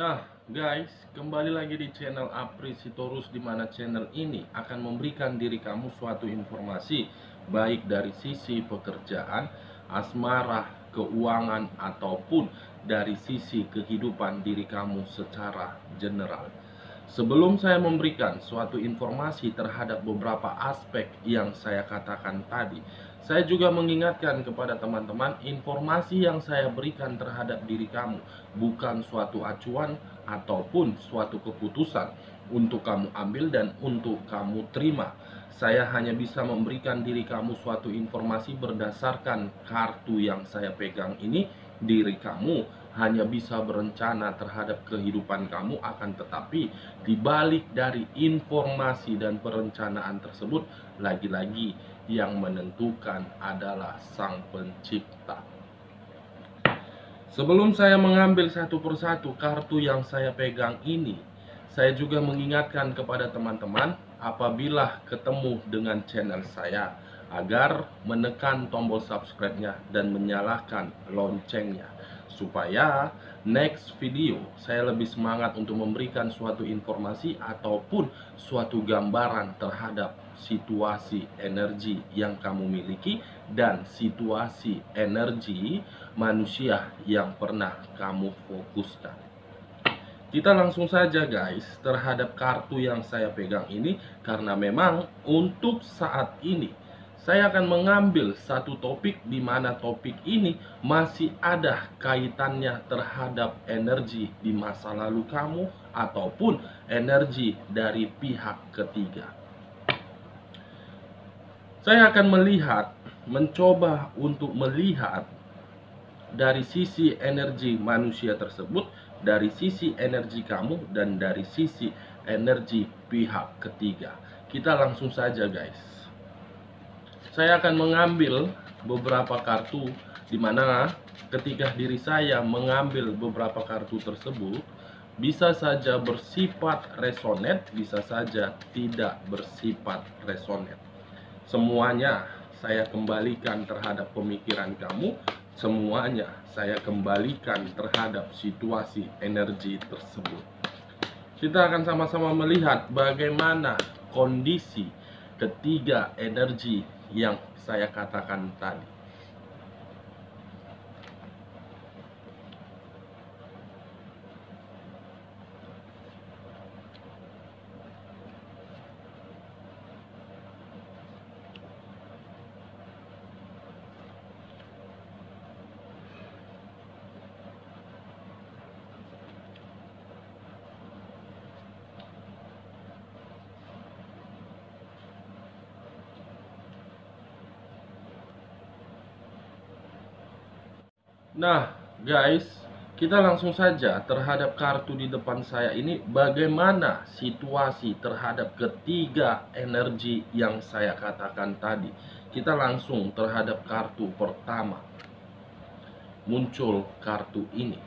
Nah, guys, kembali lagi di channel Apri Sitorus, di mana channel ini akan memberikan diri kamu suatu informasi baik dari sisi pekerjaan, asmara, keuangan, ataupun dari sisi kehidupan diri kamu secara general. Sebelum saya memberikan suatu informasi terhadap beberapa aspek yang saya katakan tadi, saya juga mengingatkan kepada teman-teman, informasi yang saya berikan terhadap diri kamu bukan suatu acuan ataupun suatu keputusan untuk kamu ambil dan untuk kamu terima. Saya hanya bisa memberikan diri kamu suatu informasi berdasarkan kartu yang saya pegang ini. Diri kamu hanya bisa berencana terhadap kehidupan kamu, akan tetapi di balik dari informasi dan perencanaan tersebut, lagi-lagi yang menentukan adalah Sang Pencipta. Sebelum saya mengambil satu persatu kartu yang saya pegang ini, saya juga mengingatkan kepada teman-teman apabila ketemu dengan channel saya agar menekan tombol subscribe-nya dan menyalakan loncengnya, supaya next video saya lebih semangat untuk memberikan suatu informasi ataupun suatu gambaran terhadap situasi energi yang kamu miliki dan situasi energi manusia yang pernah kamu fokuskan. Kita langsung saja guys terhadap kartu yang saya pegang ini, karena memang untuk saat ini saya akan mengambil satu topik di mana topik ini masih ada kaitannya terhadap energi di masa lalu kamu ataupun energi dari pihak ketiga. Saya akan mencoba untuk melihat dari sisi energi manusia tersebut, dari sisi energi kamu, dan dari sisi energi pihak ketiga. Kita langsung saja guys. Saya akan mengambil beberapa kartu, di mana ketika diri saya mengambil beberapa kartu tersebut, bisa saja bersifat resonate, bisa saja tidak bersifat resonate. Semuanya saya kembalikan terhadap pemikiran kamu, semuanya saya kembalikan terhadap situasi energi tersebut. Kita akan sama-sama melihat bagaimana kondisi ketiga energi yang saya katakan tadi. Nah guys, kita langsung saja terhadap kartu di depan saya ini, bagaimana situasi terhadap ketiga energi yang saya katakan tadi. Kita langsung terhadap kartu pertama. Muncul kartu ini.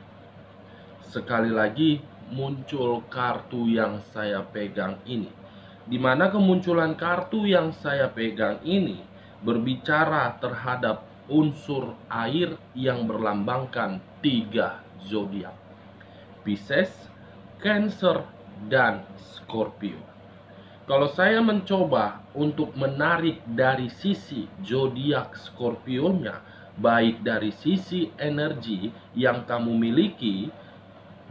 Sekali lagi muncul kartu yang saya pegang ini, di mana kemunculan kartu yang saya pegang ini berbicara terhadap unsur air yang berlambangkan 3 zodiak: Pisces, Cancer, dan Scorpio. Kalau saya mencoba untuk menarik dari sisi zodiak Scorpio-nya, baik dari sisi energi yang kamu miliki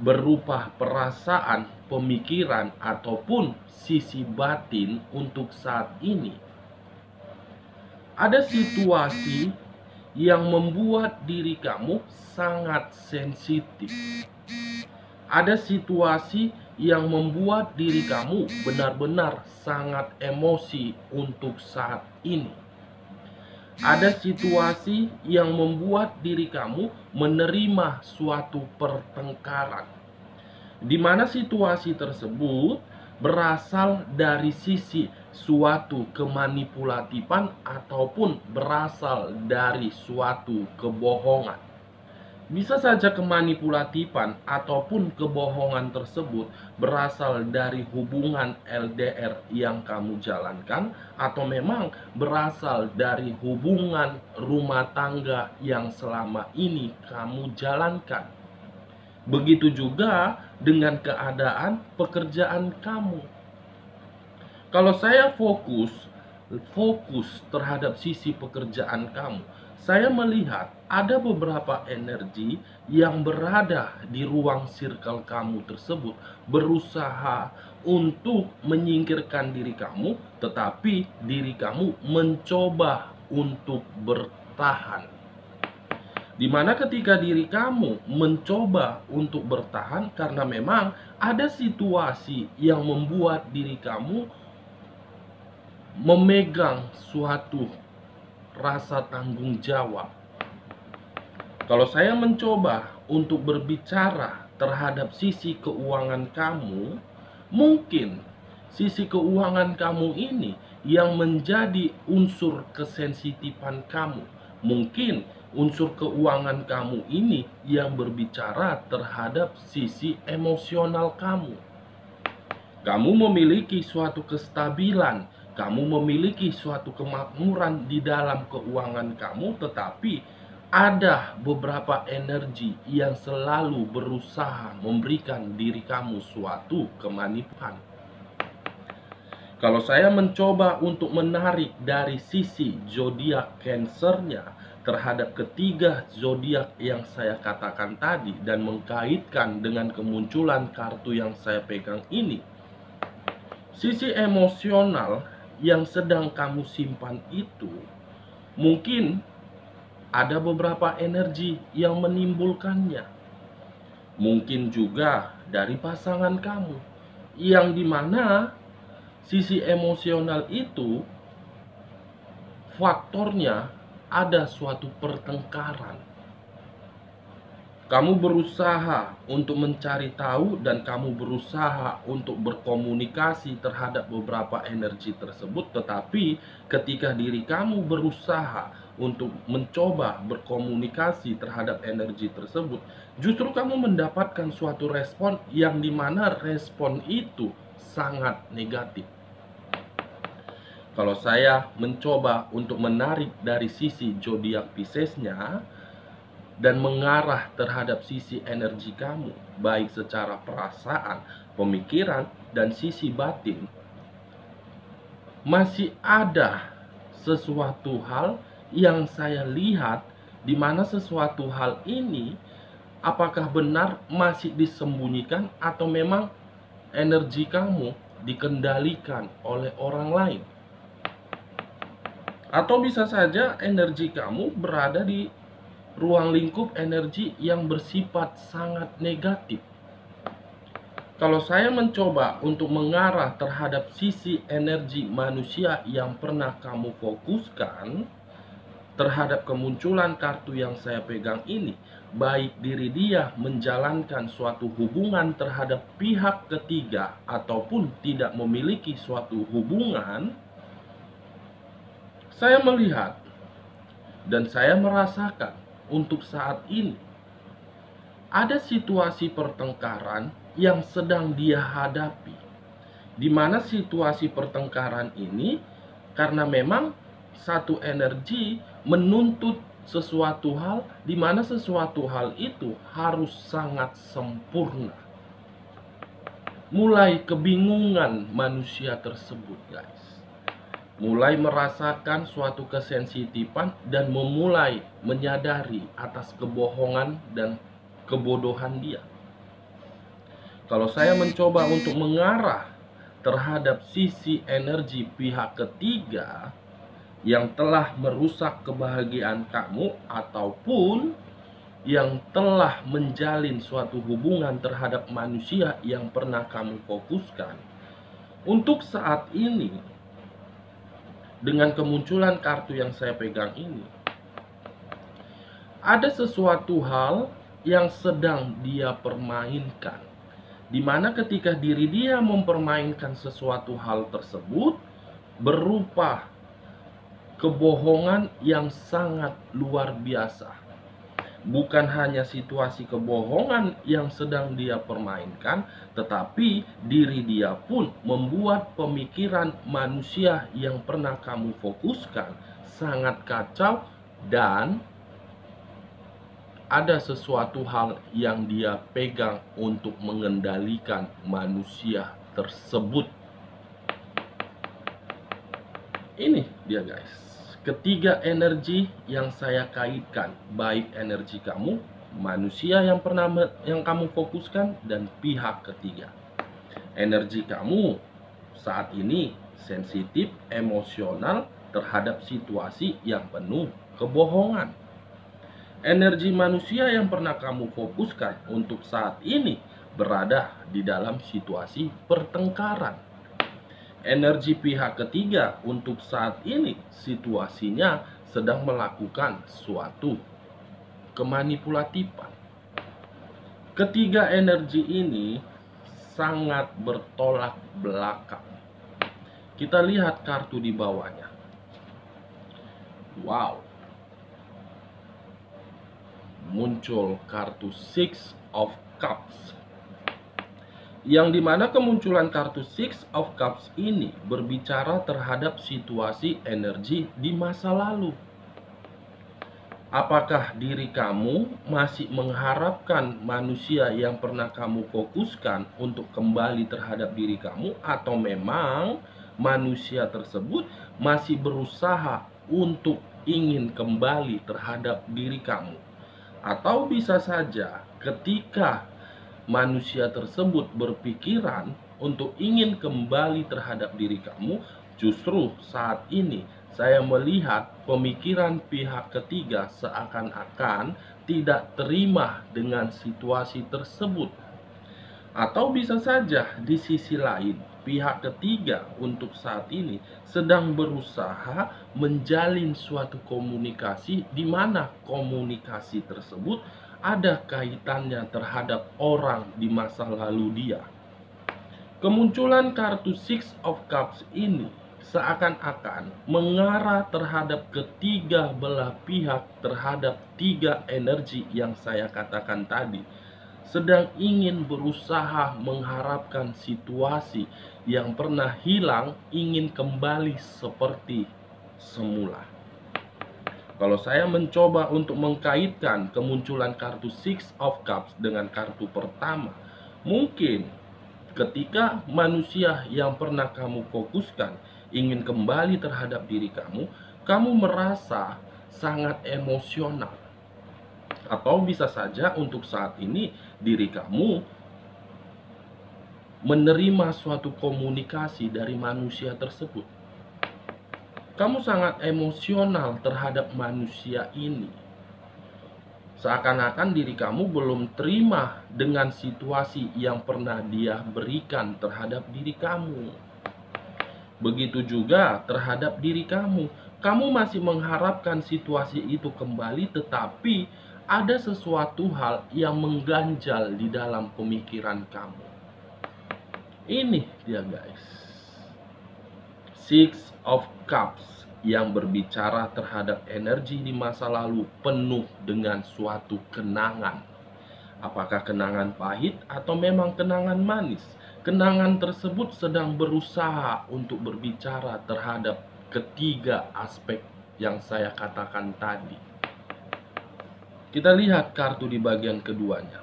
berupa perasaan, pemikiran, ataupun sisi batin untuk saat ini, ada situasi yang membuat diri kamu sangat sensitif. Ada situasi yang membuat diri kamu benar-benar sangat emosi untuk saat ini. Ada situasi yang membuat diri kamu menerima suatu pertengkaran, di mana situasi tersebut berasal dari sisi suatu kemanipulatifan ataupun berasal dari suatu kebohongan. Bisa saja kemanipulatifan ataupun kebohongan tersebut berasal dari hubungan LDR yang kamu jalankan, atau memang berasal dari hubungan rumah tangga yang selama ini kamu jalankan. Begitu juga dengan keadaan pekerjaan kamu. Kalau saya fokus terhadap sisi pekerjaan kamu, saya melihat ada beberapa energi yang berada di ruang circle kamu tersebut berusaha untuk menyingkirkan diri kamu, tetapi diri kamu mencoba untuk bertahan. Dimana ketika diri kamu mencoba untuk bertahan karena memang ada situasi yang membuat diri kamu memegang suatu rasa tanggung jawab. Kalau saya mencoba untuk berbicara terhadap sisi keuangan kamu, mungkin sisi keuangan kamu ini yang menjadi unsur kesensitifan kamu. Mungkin unsur keuangan kamu ini yang berbicara terhadap sisi emosional kamu. Kamu memiliki suatu kestabilan, kamu memiliki suatu kemakmuran di dalam keuangan kamu, tetapi ada beberapa energi yang selalu berusaha memberikan diri kamu suatu kemanipulan. Kalau saya mencoba untuk menarik dari sisi zodiak Cancernya terhadap ketiga zodiak yang saya katakan tadi dan mengkaitkan dengan kemunculan kartu yang saya pegang ini, sisi emosional yang sedang kamu simpan itu mungkin ada beberapa energi yang menimbulkannya. Mungkin juga dari pasangan kamu, yang dimana sisi emosional itu faktornya ada suatu pertengkaran. Kamu berusaha untuk mencari tahu dan kamu berusaha untuk berkomunikasi terhadap beberapa energi tersebut, tetapi ketika diri kamu berusaha untuk mencoba berkomunikasi terhadap energi tersebut, justru kamu mendapatkan suatu respon yang dimana respon itu sangat negatif. Kalau saya mencoba untuk menarik dari sisi zodiak Piscesnya dan mengarah terhadap sisi energi kamu, baik secara perasaan, pemikiran, dan sisi batin, masih ada sesuatu hal yang saya lihat di mana sesuatu hal ini apakah benar masih disembunyikan atau memang energi kamu dikendalikan oleh orang lain. Atau bisa saja energi kamu berada di ruang lingkup energi yang bersifat sangat negatif. Kalau saya mencoba untuk mengarah terhadap sisi energi manusia yang pernah kamu fokuskan terhadap kemunculan kartu yang saya pegang ini, baik diri dia menjalankan suatu hubungan terhadap pihak ketiga ataupun tidak memiliki suatu hubungan, saya melihat dan saya merasakan untuk saat ini ada situasi pertengkaran yang sedang dia hadapi, di mana situasi pertengkaran ini karena memang satu energi menuntut sesuatu hal, di mana sesuatu hal itu harus sangat sempurna. Mulai kebingungan manusia tersebut, guys, mulai merasakan suatu kesensitifan dan memulai menyadari atas kebohongan dan kebodohan dia. Kalau saya mencoba untuk mengarah terhadap sisi energi pihak ketiga yang telah merusak kebahagiaan kamu ataupun yang telah menjalin suatu hubungan terhadap manusia yang pernah kamu fokuskan, untuk saat ini dengan kemunculan kartu yang saya pegang ini, ada sesuatu hal yang sedang dia permainkan, di mana ketika diri dia mempermainkan sesuatu hal tersebut berupa kebohongan yang sangat luar biasa. Bukan hanya situasi kebohongan yang sedang dia permainkan, tetapi diri dia pun membuat pemikiran manusia yang pernah kamu fokuskan sangat kacau dan ada sesuatu hal yang dia pegang untuk mengendalikan manusia tersebut. Ini dia guys, ketiga energi yang saya kaitkan, baik energi kamu, manusia yang kamu fokuskan, dan pihak ketiga. Energi kamu saat ini sensitif, emosional terhadap situasi yang penuh kebohongan. Energi manusia yang pernah kamu fokuskan untuk saat ini berada di dalam situasi pertengkaran. Energi pihak ketiga untuk saat ini situasinya sedang melakukan suatu kemanipulatifan. Ketiga energi ini sangat bertolak belakang. Kita lihat kartu di bawahnya. Wow. Muncul kartu Six of Cups. Yang dimana kemunculan kartu Six of Cups ini berbicara terhadap situasi energi di masa lalu. Apakah diri kamu masih mengharapkan manusia yang pernah kamu fokuskan untuk kembali terhadap diri kamu, atau memang manusia tersebut masih berusaha untuk ingin kembali terhadap diri kamu? Atau bisa saja ketika manusia tersebut berpikiran untuk ingin kembali terhadap diri kamu, justru saat ini saya melihat pemikiran pihak ketiga seakan-akan tidak terima dengan situasi tersebut. Atau bisa saja di sisi lain, pihak ketiga untuk saat ini sedang berusaha menjalin suatu komunikasi di mana komunikasi tersebut ada kaitannya terhadap orang di masa lalu dia. Kemunculan kartu Six of Cups ini seakan-akan mengarah terhadap ketiga belah pihak, terhadap tiga energi yang saya katakan tadi, sedang ingin berusaha mengharapkan situasi yang pernah hilang ingin kembali seperti semula. Kalau saya mencoba untuk mengkaitkan kemunculan kartu Six of Cups dengan kartu pertama, mungkin ketika manusia yang pernah kamu fokuskan ingin kembali terhadap diri kamu, kamu merasa sangat emosional. Atau bisa saja untuk saat ini diri kamu menerima suatu komunikasi dari manusia tersebut. Kamu sangat emosional terhadap manusia ini. Seakan-akan diri kamu belum terima dengan situasi yang pernah dia berikan terhadap diri kamu. Begitu juga terhadap diri kamu. Kamu masih mengharapkan situasi itu kembali, tetapi ada sesuatu hal yang mengganjal di dalam pemikiran kamu. Ini dia guys, Six of Cups yang berbicara terhadap energi di masa lalu penuh dengan suatu kenangan. Apakah kenangan pahit atau memang kenangan manis? Kenangan tersebut sedang berusaha untuk berbicara terhadap ketiga aspek yang saya katakan tadi. Kita lihat kartu di bagian keduanya.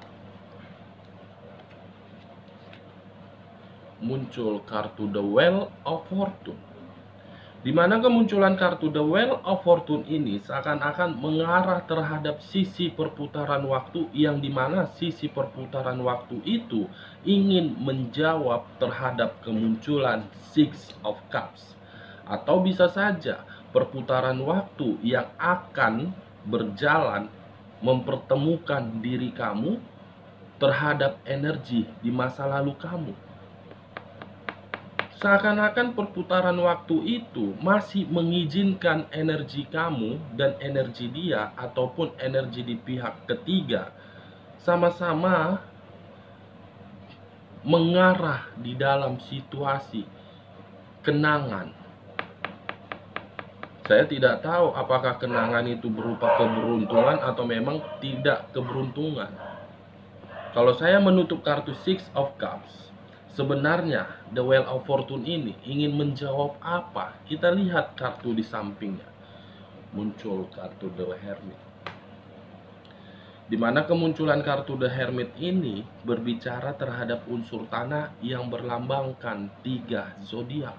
Muncul kartu The Wheel of Fortune, di mana kemunculan kartu The Wheel of Fortune ini seakan-akan mengarah terhadap sisi perputaran waktu, yang dimana sisi perputaran waktu itu ingin menjawab terhadap kemunculan Six of Cups. Atau bisa saja perputaran waktu yang akan berjalan mempertemukan diri kamu terhadap energi di masa lalu kamu. Seakan-akan perputaran waktu itu masih mengizinkan energi kamu dan energi dia ataupun energi di pihak ketiga sama-sama mengarah di dalam situasi kenangan. Saya tidak tahu apakah kenangan itu berupa keberuntungan atau memang tidak keberuntungan. Kalau saya menutup kartu Six of Cups, sebenarnya The Wheel of Fortune ini ingin menjawab apa? Kita lihat kartu di sampingnya. Muncul kartu The Hermit. Di mana kemunculan kartu The Hermit ini berbicara terhadap unsur tanah yang berlambangkan 3 zodiak: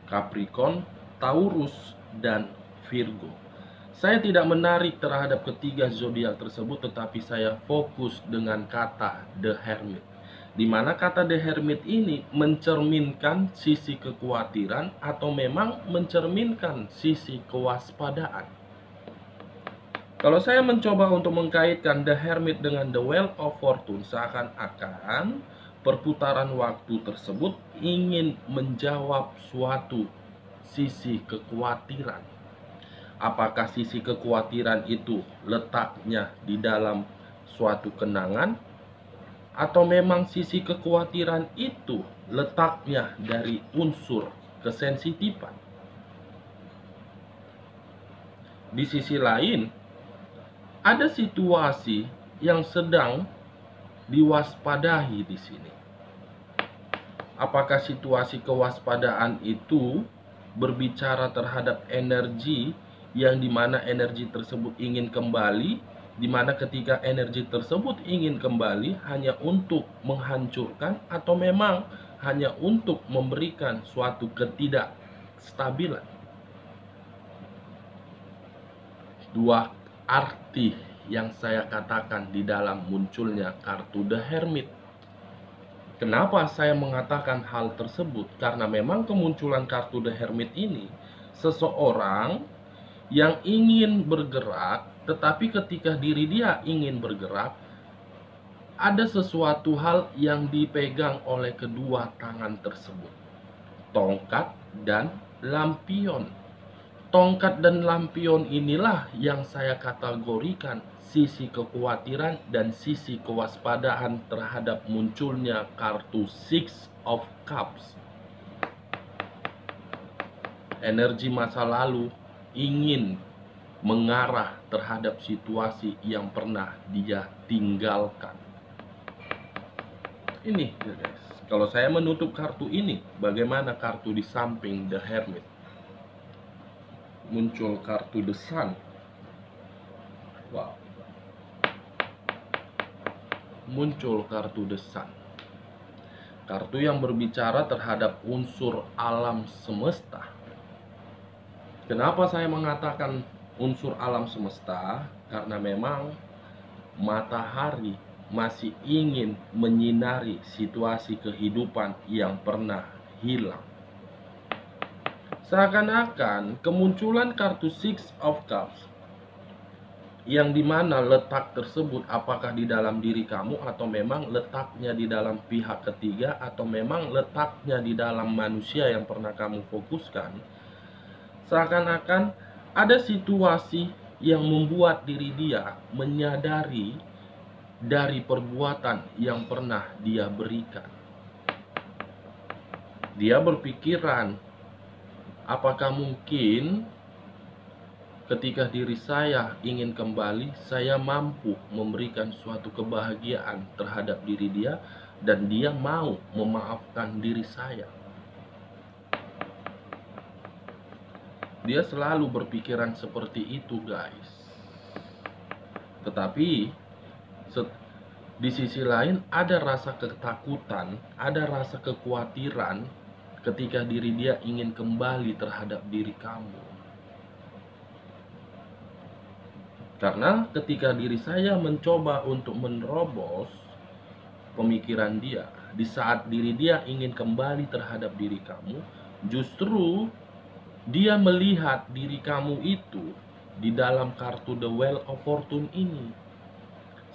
Capricorn, Taurus, dan Virgo. Saya tidak menarik terhadap ketiga zodiak tersebut, tetapi saya fokus dengan kata The Hermit, di mana kata The Hermit ini mencerminkan sisi kekhawatiran atau memang mencerminkan sisi kewaspadaan. Kalau saya mencoba untuk mengkaitkan The Hermit dengan The Wheel of Fortune, seakan-akan perputaran waktu tersebut ingin menjawab suatu sisi kekhawatiran. Apakah sisi kekhawatiran itu letaknya di dalam suatu kenangan, atau memang sisi kekhawatiran itu letaknya dari unsur kesensitifan? Di sisi lain, ada situasi yang sedang diwaspadai di sini. Apakah situasi kewaspadaan itu berbicara terhadap energi yang dimana energi tersebut ingin kembali, dimana ketika energi tersebut ingin kembali hanya untuk menghancurkan, atau memang hanya untuk memberikan suatu ketidakstabilan? Dua arti yang saya katakan di dalam munculnya kartu The Hermit. Kenapa saya mengatakan hal tersebut? Karena memang kemunculan kartu The Hermit ini seseorang yang ingin bergerak, tetapi ketika diri dia ingin bergerak, ada sesuatu hal yang dipegang oleh kedua tangan tersebut: tongkat dan lampion. Tongkat dan lampion inilah yang saya kategorikan sisi kekhawatiran dan sisi kewaspadaan terhadap munculnya kartu Six of Cups. Energi masa lalu ingin mengarah terhadap situasi yang pernah dia tinggalkan. Ini guys, kalau saya menutup kartu ini, bagaimana kartu di samping The Hermit? Muncul kartu The Sun. Wow. Muncul kartu The Sun. Kartu yang berbicara terhadap unsur alam semesta. Kenapa saya mengatakan unsur alam semesta? Karena memang matahari masih ingin menyinari situasi kehidupan yang pernah hilang. Seakan-akan kemunculan kartu Six of Cups, yang dimana letak tersebut apakah di dalam diri kamu, atau memang letaknya di dalam pihak ketiga, atau memang letaknya di dalam manusia yang pernah kamu fokuskan. Seakan-akan ada situasi yang membuat diri dia menyadari dari perbuatan yang pernah dia berikan. Dia berpikiran, apakah mungkin ketika diri saya ingin kembali, saya mampu memberikan suatu kebahagiaan terhadap diri dia, dan dia mau memaafkan diri saya. Dia selalu berpikiran seperti itu guys. Tetapi di sisi lain ada rasa ketakutan, ada rasa kekhawatiran ketika diri dia ingin kembali terhadap diri kamu. Karena ketika diri saya mencoba untuk menerobos pemikiran dia, di saat diri dia ingin kembali terhadap diri kamu, justru dia melihat diri kamu itu di dalam kartu The Wheel of Fortune ini.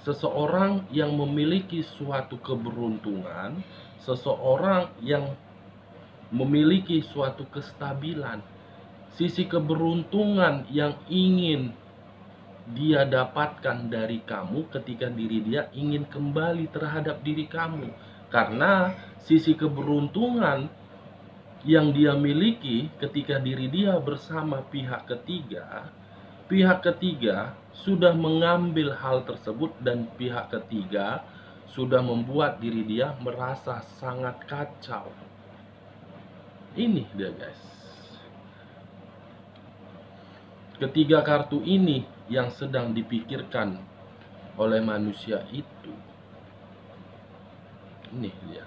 Seseorang yang memiliki suatu keberuntungan, seseorang yang memiliki suatu kestabilan, sisi keberuntungan yang ingin dia dapatkan dari kamu ketika diri dia ingin kembali terhadap diri kamu. Karena sisi keberuntungan yang dia miliki ketika diri dia bersama pihak ketiga sudah mengambil hal tersebut, dan pihak ketiga sudah membuat diri dia merasa sangat kacau. Ini dia guys. Ketiga kartu ini yang sedang dipikirkan oleh manusia itu. Ini dia.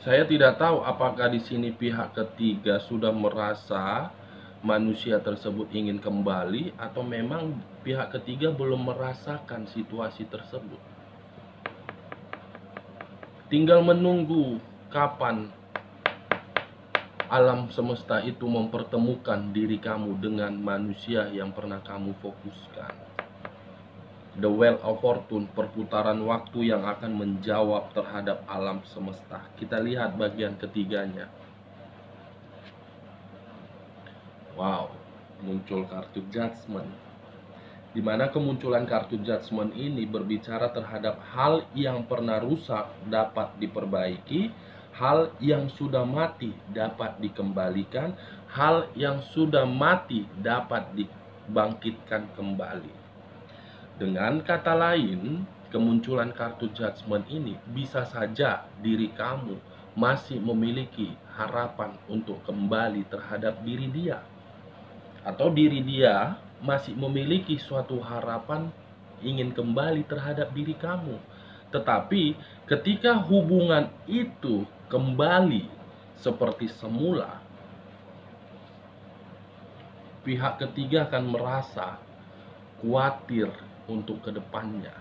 Saya tidak tahu apakah di sini pihak ketiga sudah merasa manusia tersebut ingin kembali atau memang pihak ketiga belum merasakan situasi tersebut. Tinggal menunggu kapan alam semesta itu mempertemukan diri kamu dengan manusia yang pernah kamu fokuskan. The Wheel of Fortune, perputaran waktu yang akan menjawab terhadap alam semesta. Kita lihat bagian ketiganya. Wow, muncul kartu Judgment. Di mana kemunculan kartu Judgment ini berbicara terhadap hal yang pernah rusak dapat diperbaiki, hal yang sudah mati dapat dikembalikan, hal yang sudah mati dapat dibangkitkan kembali. Dengan kata lain, kemunculan kartu Judgment ini bisa saja diri kamu masih memiliki harapan untuk kembali terhadap diri dia, atau diri dia masih memiliki suatu harapan ingin kembali terhadap diri kamu. Tetapi ketika hubungan itu kembali seperti semula, pihak ketiga akan merasa khawatir untuk kedepannya.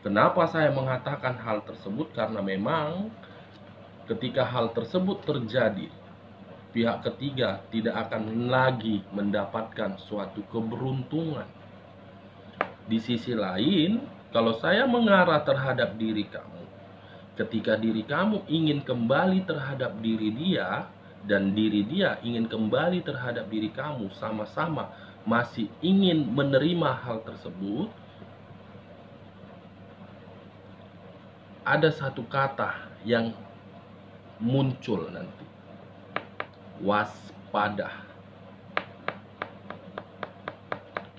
Kenapa saya mengatakan hal tersebut? Karena memang ketika hal tersebut terjadi, pihak ketiga tidak akan lagi mendapatkan suatu keberuntungan. Di sisi lain, kalau saya mengarah terhadap diri kamu, ketika diri kamu ingin kembali terhadap diri dia, dan diri dia ingin kembali terhadap diri kamu, sama-sama masih ingin menerima hal tersebut, ada satu kata yang muncul nanti: waspada.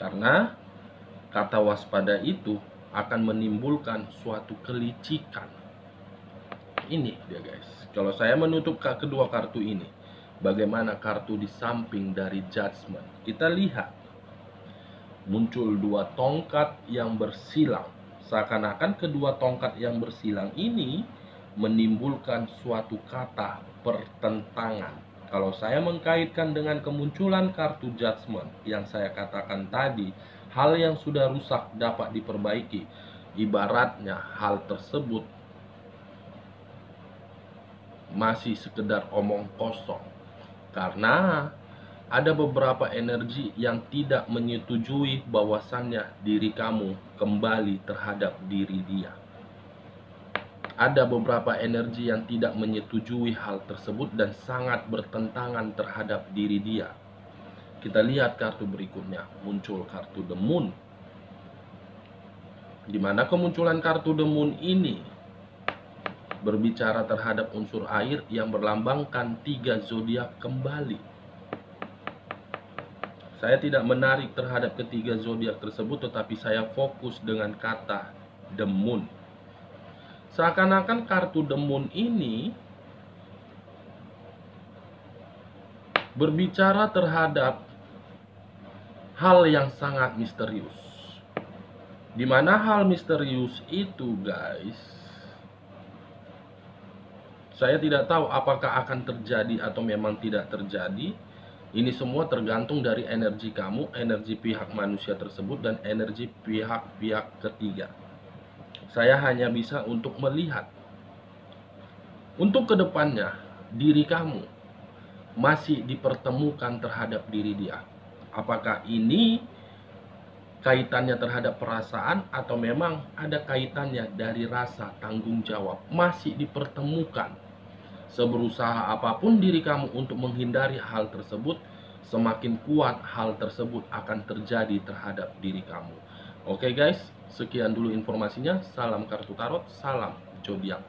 Karena kata waspada itu akan menimbulkan suatu kelicikan. Ini dia guys. Kalau saya menutup kedua kartu ini, bagaimana kartu di samping dari Judgment? Kita lihat muncul dua tongkat yang bersilang. Seakan-akan kedua tongkat yang bersilang ini menimbulkan suatu kata pertentangan. Kalau saya mengkaitkan dengan kemunculan kartu Judgment yang saya katakan tadi, hal yang sudah rusak dapat diperbaiki. Ibaratnya hal tersebut masih sekedar omong kosong. Karena ada beberapa energi yang tidak menyetujui bahwasannya diri kamu kembali terhadap diri dia. Ada beberapa energi yang tidak menyetujui hal tersebut dan sangat bertentangan terhadap diri dia. Kita lihat kartu berikutnya, muncul kartu The Moon. Di mana kemunculan kartu The Moon ini berbicara terhadap unsur air yang berlambangkan 3 zodiak kembali. Saya tidak menarik terhadap ketiga zodiak tersebut, tetapi saya fokus dengan kata The Moon. Seakan-akan kartu The Moon ini berbicara terhadap hal yang sangat misterius. Di mana hal misterius itu, guys, saya tidak tahu apakah akan terjadi atau memang tidak terjadi. Ini semua tergantung dari energi kamu, energi pihak manusia tersebut, dan energi pihak-pihak ketiga. Saya hanya bisa untuk melihat. Untuk kedepannya, diri kamu masih dipertemukan terhadap diri dia. Apakah ini kaitannya terhadap perasaan atau memang ada kaitannya dari rasa tanggung jawab? Masih dipertemukan. Seberusaha apapun diri kamu untuk menghindari hal tersebut, semakin kuat hal tersebut akan terjadi terhadap diri kamu. Oke guys, sekian dulu informasinya. Salam kartu tarot, salam zodiak.